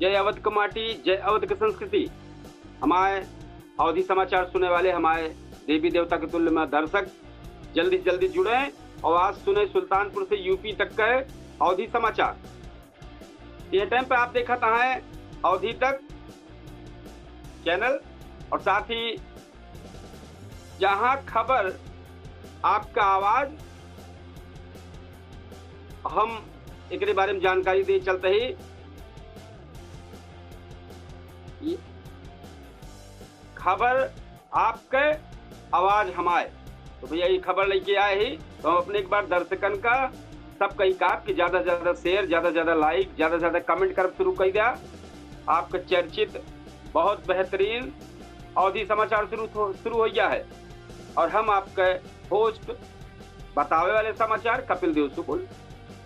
जय अवध की माटी, जय अवध की संस्कृति। हमारे अवधि समाचार सुनने वाले हमारे देवी देवता के तुल्य में दर्शक जल्दी जल्दी जुड़े और आज सुने सुल्तानपुर से यूपी तक के अवधि समाचार। ये टाइम पे आप देखा था है अवधि तक चैनल और साथ ही जहां खबर आपका आवाज हम एक बारे में जानकारी दे चलते ही खबर आपके आवाज हमारे। तो भैया ये खबर लेके आए ही तो हम अपने एक बार दर्शकन का सब कही कहा कि ज्यादा से ज्यादा शेयर, ज्यादा से ज्यादा लाइक, ज्यादा से ज्यादा कमेंट कर शुरू कर दिया। आपका चर्चित बहुत बेहतरीन अवधि समाचार शुरू हो गया है और हम आपके होस्ट बतावे वाले समाचार कपिल देव सुकुल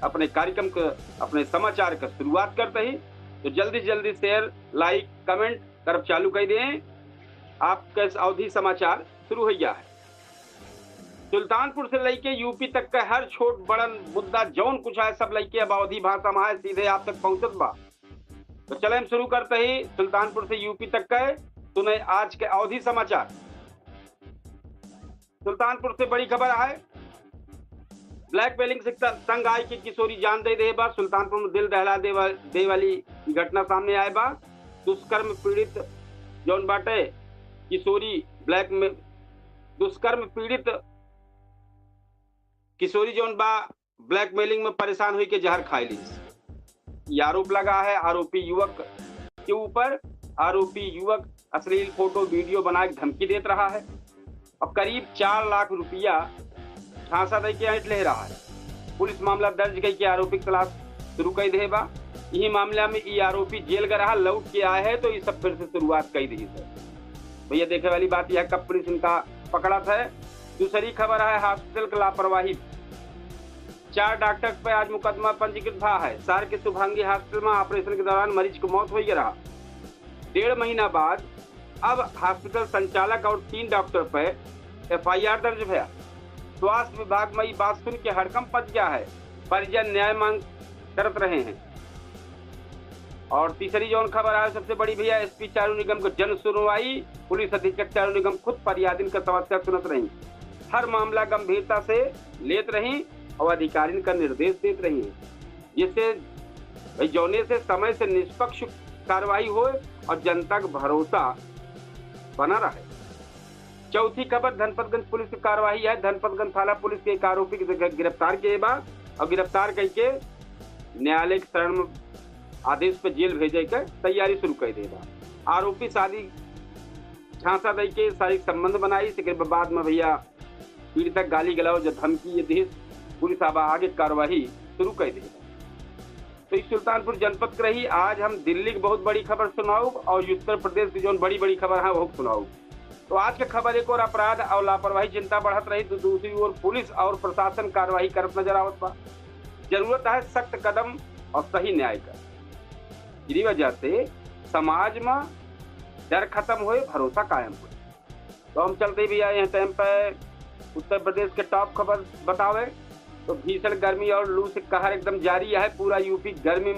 अपने कार्यक्रम के अपने समाचार का शुरुआत करते ही तो जल्दी जल्दी शेयर, लाइक, कमेंट कर चालू कर दें। आपका अवधि समाचार शुरू हो गया है। सुल्तानपुर से लेके यूपी तक का हर छोट बड़न मुद्दा जौन कुछ है सब लेके अब अवधि भाषा में है सीधे आप तक पहुंचत बा। तो चले हम शुरू करते ही सुल्तानपुर से यूपी तक का सुने आज के अवधि समाचार। सुल्तानपुर से बड़ी खबर है, ब्लैकमेलिंग से तंग आई की किशोरी जान दे दे बा। सुल्तानपुर में दिल दहला दे वाली घटना सामने आए बा। दुष्कर्म पीड़ित जौन बाटे किशोरी दुष्कर्म पीड़ित किशोरी जौन बा ब्लैकमेलिंग में परेशान हुई के जहर खाई ली। आरोप लगा है आरोपी युवक के ऊपर। आरोपी युवक अश्लील फोटो वीडियो बना के धमकी देता रहा है और करीब 4 लाख रुपया झांसा दे के ऐंठ ले रहा है। पुलिस मामला दर्ज करके आरोपी की तलाश शुरू कर दे बा। यही मामला में ये आरोपी जेल का रहा, लौट के आया है तो ये सब फिर से शुरुआत कर दी है। भैया देखे वाली बात यह कब पुलिस इनका पकड़ा था। दूसरी खबर है हॉस्पिटल की लापरवाही। 4 डॉक्टर पे आज मुकदमा पंजीकृत हुआ है। सार के शुभांगी हॉस्पिटल में ऑपरेशन के दौरान मरीज की मौत हो रहा। 1.5 महीना बाद अब हॉस्पिटल संचालक और 3 डॉक्टर पे FIR दर्ज हुआ। स्वास्थ्य विभाग में ये बात सुन के हड़कंप मच गया है। परिजन न्याय मांग करत रहे हैं। और तीसरी जौन खबर है सबसे बड़ी भैया, SP चारू निगम को जन सुनवाई। पुलिस अधीक्षक चारू निगम खुद फरियादिन का समस्या सुनत रही, हर मामला गंभीरता से लेत रही और अधिकारी का निर्देश देत रही है, जिससे जौने से समय से निष्पक्ष कार्रवाई हो और जनता का भरोसा बना रहे। चौथी खबर धनपतगंज पुलिस की कार्रवाई है। धनपतगंज थाना पुलिस के एक आरोपी को गिरफ्तार किए बाद और गिरफ्तार करके न्यायालय के शरण में आदेश पर जेल भेजे के तैयारी शुरू कर देगा। आरोपी शादी झांसा दे के शारीरिक संबंध बनाई, इसके बाद में भैया पीड़ित गाली गलौज धमकी ये देश पुलिस अब आगे कार्रवाई शुरू कर देगा। तो इस सुल्तानपुर जनपद की रही। आज हम दिल्ली की बहुत बड़ी खबर सुनाऊ और उत्तर प्रदेश की जो बड़ी बड़ी खबर है वो सुनाऊ। तो आज की खबर एक और अपराध और लापरवाही चिंता बढ़त रही तो दूसरी ओर पुलिस और प्रशासन कार्रवाई करत नजर आवत बा। जरूरत है सख्त कदम और सही न्याय का। इसी वजह से समाज में डर खत्म हुए, भरोसा कायम हुए। तो हम चलते भी आए हैं टाइम पे उत्तर प्रदेश के टॉप खबर बतावे। तो भीषण गर्मी और लू से कहर एकदम जारी है। पूरा यूपी गर्मी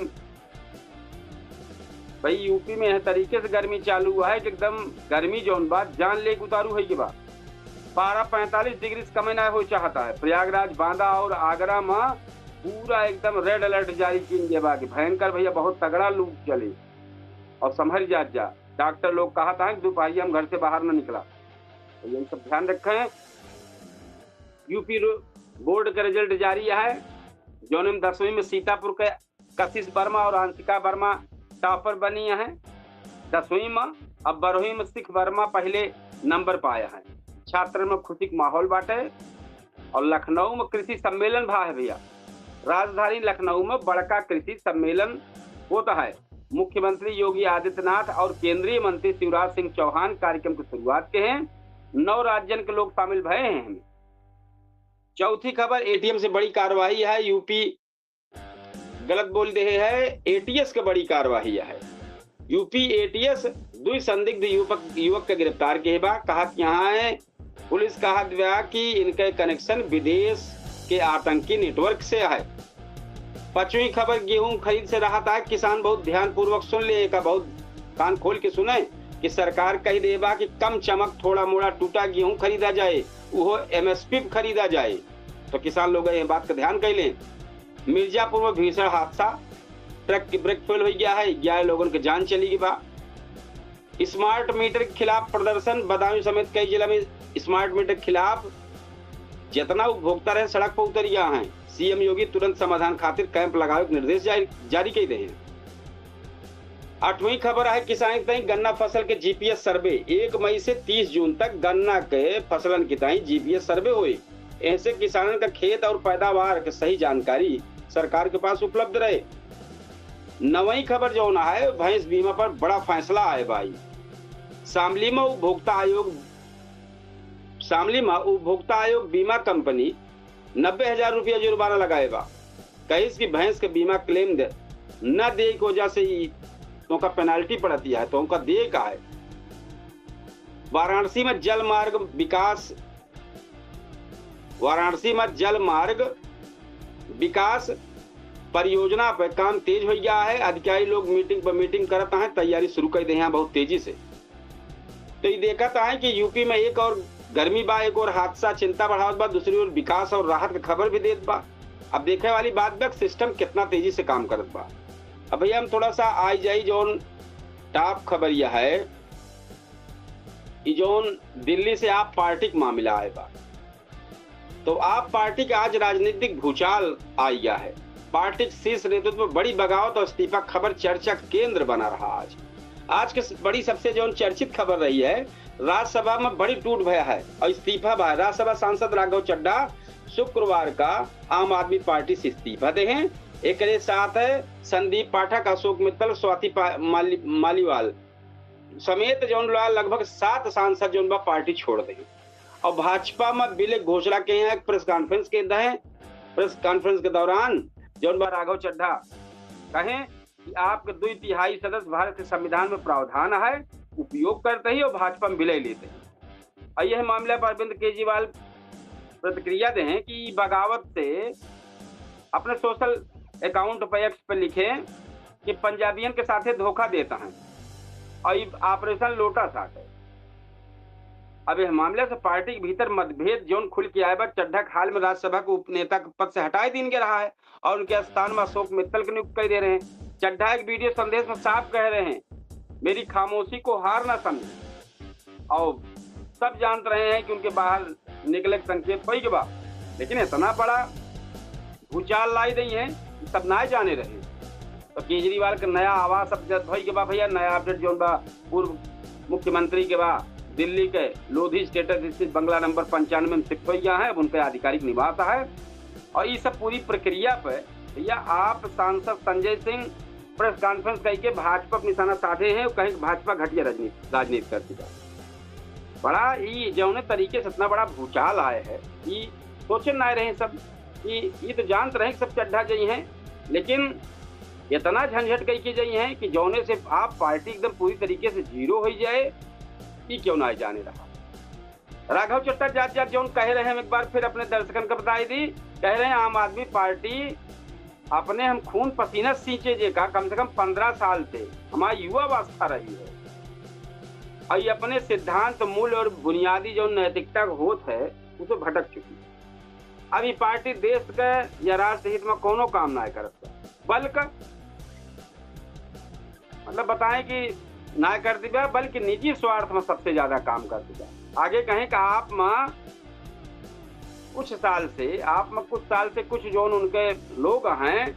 भाई यूपी में है तरीके से गर्मी चालू हुआ है कि एकदम गर्मी जौन बात जान ले उतारू है के बाद पारा 45 डिग्री से कम ना हो चाहता है। प्रयागराज, बांदा और आगरा में पूरा एकदम रेड अलर्ट जारी किए बाकी भयंकर भैया बहुत तगड़ा लू चले और संभल जा। डॉक्टर लोग कहा था कि दोपहर हम घर से बाहर न निकला। तो यही सब ध्यान रखें। यूपी बोर्ड का रिजल्ट जारी है। जौन में 10वीं में सीतापुर के कशिश वर्मा और अंशिका वर्मा टॉपर बनी है 10वीं में। अब 12वीं में सिख वर्मा पहले नंबर पाया है। छात्र में खुशी का माहौल बांटे। और लखनऊ में कृषि सम्मेलन भा है भैया। राजधानी लखनऊ में बड़का कृषि सम्मेलन होता है। मुख्यमंत्री योगी आदित्यनाथ और केंद्रीय मंत्री शिवराज सिंह चौहान कार्यक्रम की शुरुआत के हैं। 9 राज्यों के लोग शामिल भये हैं। चौथी खबर ATM से बड़ी कार्रवाई है। यूपी गलत बोल दे है, ATS की बड़ी कार्रवाई है। यूपी ATS 2 संदिग्ध युवक के गिरफ्तार किए बा। कहा कि यहाँ है पुलिस कहा गया कि इनके कनेक्शन विदेश के आतंकी नेटवर्क से है। पांचवी खबर गेहूं खरीद से राहत आए, किसान बहुत ध्यान पूर्वक सुन ले, का बहुत कान खोल के सुने कि सरकार कही देबा कि कम चमक थोड़ा मोड़ा टूटा गेहूं खरीदा जाए, वो एमएसपी खरीदा जाए। तो किसान लोग ये बात का ध्यान कर लें। मिर्जापुर में भीषण हादसा, ट्रक की ब्रेक फेल हो गया है, 11 लोगों की जान चली गई बा। स्मार्ट मीटर के खिलाफ प्रदर्शन, बदायूं समेत कई जिला में स्मार्ट मीटर के खिलाफ जितना उपभोक्ता रहे सड़क पर उतर गया है। सीएम योगी तुरंत समाधान खातिर कैंप लगाए निर्देश जारी कर दिए हैं। 8वीं खबर है किसान की गन्ना फसल के जीपीएस सर्वे, 1 मई से 30 जून तक गन्ना के फसलन की जीपीएस सर्वे हुए। ऐसे किसानों का खेत और पैदावार की सही जानकारी सरकार के पास उपलब्ध रहे। 9वीं खबर जो ना है भैंस बीमा पर बड़ा फैसला आए भाई। शामली में उपभोक्ता आयोग बीमा कंपनी 90,000 रुपया जुर्माना लगाएगा। कहीं की भैंस के बीमा क्लेम न दे की वजह से ही तो का पेनाल्टी पड़ती है, तो उनका दे का है। वाराणसी में जल मार्ग विकास परियोजना पर काम तेज हो गया है। अधिकारी लोग मीटिंग पर मीटिंग करते हैं, तैयारी शुरू कर दे हैं बहुत तेजी से। तो ये देखता है कि यूपी में एक और गर्मी बा, एक और हादसा चिंता बढ़ावत बा, दूसरी ओर विकास और राहत की खबर भी देत बा। अब देखे वाली बात बा सिस्टम कितना तेजी से काम करत बा। अब भैया हम थोड़ा सा आई जाई जोन टॉप खबर यह है कि जोन दिल्ली से आप पार्टी का मामला आए बा। तो आप पार्टी का आज राजनीतिक भूचाल आ गया है। पार्टी के शीर्ष नेतृत्व में बड़ी बगावत और इस्तीफा खबर चर्चा केंद्र बना रहा। आज के बड़ी सबसे जो चर्चित खबर रही है, राज्यसभा में बड़ी टूट भया है और इस्तीफा भा। राज्यसभा सांसद राघव चड्ढा शुक्रवार का आम आदमी पार्टी से इस्तीफा दे हैं। एक साथ है संदीप पाठक, अशोक मित्तल, स्वाति मालीवाल समेत जो लगभग 7 सांसद जो पार्टी छोड़ दें। और भाजपा में विलय घोषणा के हैं प्रेस कॉन्फ्रेंस के दौरान जो राघव चड्ढा कहें कि आपके 2/3 सदस्य भारत के संविधान में प्रावधान है उपयोग करते ही और भाजपा में विलय लेते हैं। और यह मामला पर अरविंद केजरीवाल प्रतिक्रिया दे हैं कि बगावत से अपने सोशल अकाउंट पर एक्स पर लिखे कि पंजाबियन के साथ धोखा देता है और ऑपरेशन लोटा साथ है। अब इस मामले से पार्टी के भीतर मतभेद जोन खुल के आए, चड्ढा हाल में राज्यसभा के उपनेता के पद से हटाए दिन के रहा है और उनके स्थान में अशोक मित्तल की नियुक्ति कर दे रहे हैं। चड्ढा एक वीडियो संदेश में साफ कह रहे हैं, मेरी खामोशी को हार ना समझे। और सब जान रहे हैं कि उनके बाहर निकले संकेत कोई के बाद, लेकिन इतना बड़ा भूचाल लाई दी है सब ना जाने रहे। तो केजरीवाल का नया आवास भई के बाद भैया नया अपडेट जो पूर्व मुख्यमंत्री के बाद दिल्ली के लोधी स्टेटस स्थित बंगला नंबर 95 में शिफ्ट हो गया है। अब उनका आधिकारिक निवास है। और ये सब पूरी प्रक्रिया पे भैया आप सांसद संजय सिंह प्रेस कॉन्फ्रेंस कही के भाजपा निशाना साधे हैं, कहीं भाजपा घटिया राजनीति करती है। बड़ा ये जौने तरीके से इतना बड़ा भूचाल आए है, ये सोचे ना रहे सब कि ये तो जानते रहे सब चड्ढा जाई हैं, लेकिन इतना झंझट कही की जाई है कि जौने से आप पार्टी एकदम पूरी तरीके से जीरो हो जाए, ये क्यों ना जाने रहा। राघव चड्ढा जात जौन कह रहे हैं, एक बार फिर अपने दर्शकन को बताई दी, कह रहे हैं आम आदमी पार्टी अपने हम खून पसीना सींचे जे का कम से कम 15 साल से हमारी युवा अवस्था रही है और ये अपने सिद्धांत मूल्य और बुनियादी जो नैतिकता होत है उसे भटक चुकी है। अभी पार्टी देश के या राष्ट्र हित में कोनो काम ना करता, बल्कि मतलब बताएं कि ना कर दिया, बल्कि निजी स्वार्थ में सबसे ज्यादा काम कर दिया। आगे कहें कि आप में कुछ साल से कुछ जो उनके लोग हैं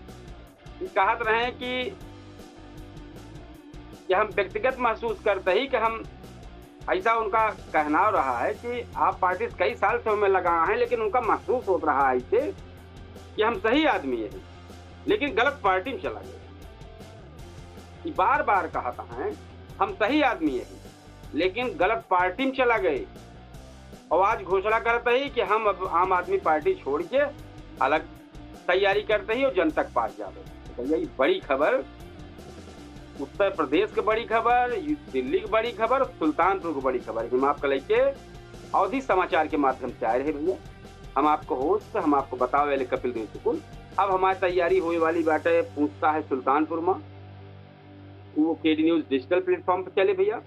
कहते रहे कि हम व्यक्तिगत महसूस करते ही कि हम ऐसा उनका कहना रहा है कि आप पार्टी कई साल से उनमें लगा हैं, लेकिन उनका महसूस हो रहा है इसे कि हम सही आदमी है लेकिन गलत पार्टी में चला गया। बार बार कहता है हम सही आदमी है लेकिन गलत पार्टी में चला गए और आज घोषणा करते ही कि हम अब आम आदमी पार्टी छोड़ के अलग तैयारी करते ही और जनता के पास जाते। तो यही बड़ी खबर, उत्तर प्रदेश की बड़ी खबर, दिल्ली की बड़ी खबर, सुल्तानपुर की बड़ी खबर हम आपको लेके अवधि समाचार के माध्यम से आए रहे भैया। हम आपको होस्ट, हम आपको बतावे वाले कपिल देव सुकुल। अब हमारी तैयारी होने वाली बाटे पूछता है सुल्तानपुर में, वो केडी न्यूज डिजिटल प्लेटफॉर्म पे चले भैया,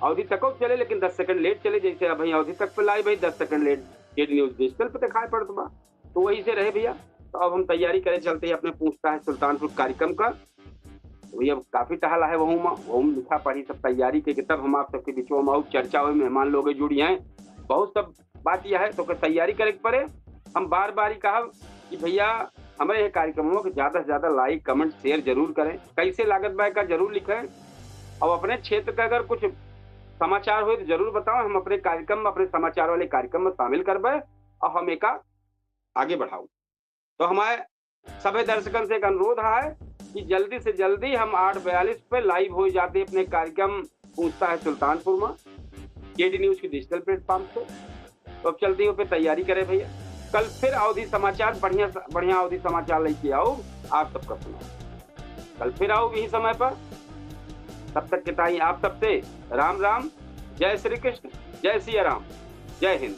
अवधि तक चले लेकिन 10 सेकंड लेट चले, जैसे अब भैया अवधि तक पे लाई भाई 10 second late KD news digital पे दिखाई पड़त बा, तो वही से रहे भैया। तो अब हम तैयारी करे चलते हैं अपने पूछता है सुल्तानपुर कार्यक्रम का। तो भैया काफी टहला है वहू लिखा पढ़ी सब तैयारी के, तब हम आप सबके बीच में चर्चा हुई, मेहमान लोग जुड़ी हैं, बहुत सब बात यह है तो तैयारी करे पड़े। हम बार बार ही कहा कि भैया हमारे ये कार्यक्रमों को ज्यादा से ज्यादा लाइक कमेंट शेयर जरूर करें, कैसे लागत बाय का जरूर लिखें, और अपने क्षेत्र का अगर कुछ समाचार हो तो जरूर बताओ, हम अपने कार्यक्रम में अपने समाचार वाले कार्यक्रम में शामिल करबे और हम एक आगे बढ़ाऊ। तो हमारे सभी दर्शकों से एक अनुरोध है कि जल्दी से जल्दी हम 8:42 पे लाइव हो जाते अपने कार्यक्रम पूछता है सुल्तानपुर में केडी न्यूज की डिजिटल प्लेटफॉर्म से। तो अब चलते हो पे तैयारी करें भैया, कल फिर अवधि समाचार बढ़िया बढ़िया अवधि समाचार लेके आओ आप सबका सुनाओ, कल फिर आओ यही समय पर। तब तक के ताई आप सबसे राम राम, जय श्री कृष्ण, जय सिया राम, जय हिंद।